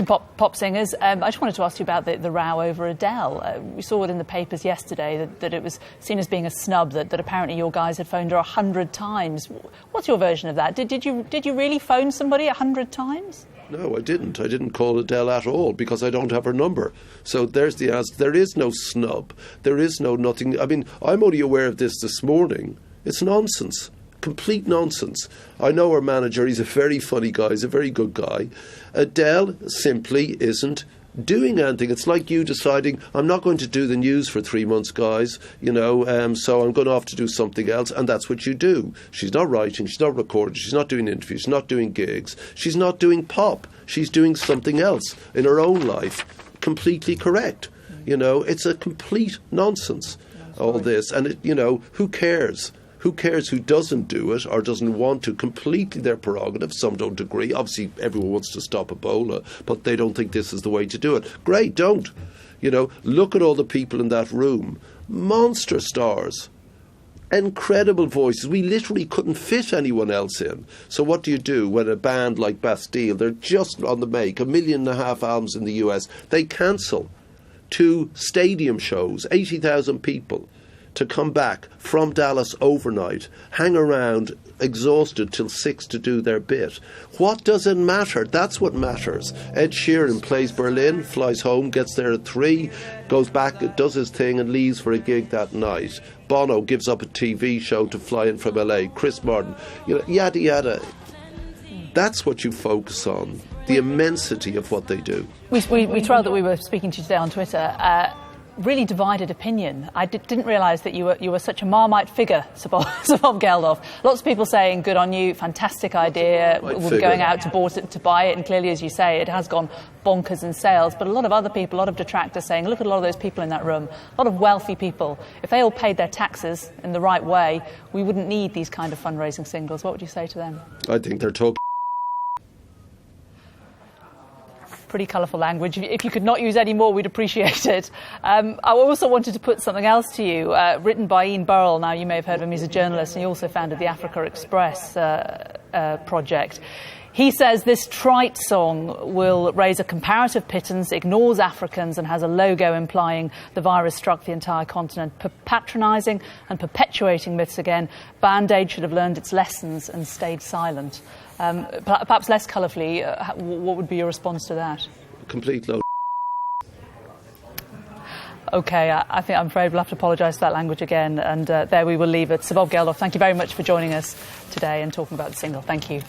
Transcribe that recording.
Pop singers. I just wanted to ask you about the row over Adele. We saw it in the papers yesterday that it was seen as being a snub, that apparently your guys had phoned her 100 times. What's your version of that? Did you really phone somebody 100 times? No, I didn't. I didn't call Adele at all because I don't have her number. So there's the answer. There is no snub. There is no nothing. I mean, I'm only aware of this morning. It's nonsense. Complete nonsense. I know her manager. He's a very funny guy. He's a very good guy. Adele simply isn't doing anything. It's like you deciding, I'm not going to do the news for 3 months, guys, so I'm going off to do something else, and that's what you do. She's not writing, she's not recording, she's not doing interviews, she's not doing gigs, she's not doing pop. She's doing something else in her own life. Completely correct. It's a complete nonsense, all this. And, who cares? Who cares who doesn't do it or doesn't want to? Completely their prerogative. Some don't agree. Obviously, everyone wants to stop Ebola, but they don't think this is the way to do it. Great, don't. Look at all the people in that room. Monster stars. Incredible voices. We literally couldn't fit anyone else in. So what do you do when a band like Bastille, they're just on the make, 1.5 million albums in the US, they cancel 2 stadium shows, 80,000 people, to come back from Dallas overnight, hang around exhausted till 6 to do their bit. What does it matter? That's what matters. Ed Sheeran plays Berlin, flies home, gets there at 3, goes back, does his thing and leaves for a gig that night. Bono gives up a TV show to fly in from LA. Chris Martin, yada yada. That's what you focus on, the immensity of what they do. We thrilled that we were speaking to you today on Twitter. Really divided opinion. I didn't realise that you were such a Marmite figure, Sabov Geldof. Lots of people saying, good on you, fantastic idea, we'll be going out to buy it, and clearly, as you say, it has gone bonkers in sales. But a lot of other people, a lot of detractors saying, look at a lot of those people in that room, a lot of wealthy people. If they all paid their taxes in the right way, we wouldn't need these kind of fundraising singles. What would you say to them? I think they're talking. Pretty colourful language. If you could not use any more, we'd appreciate it. I also wanted to put something else to you, written by Ian Burrell. Now, you may have heard of him. He's a journalist, and he also founded the Africa Express project. He says this trite song will raise a comparative pittance, ignores Africans, and has a logo implying the virus struck the entire continent, patronising and perpetuating myths again. Band-Aid should have learned its lessons and stayed silent. Perhaps less colourfully, what would be your response to that? Complete load. OK, I'm afraid we'll have to apologise for that language again, and there we will leave it. Sabov Geldof, thank you very much for joining us today and talking about the single. Thank you.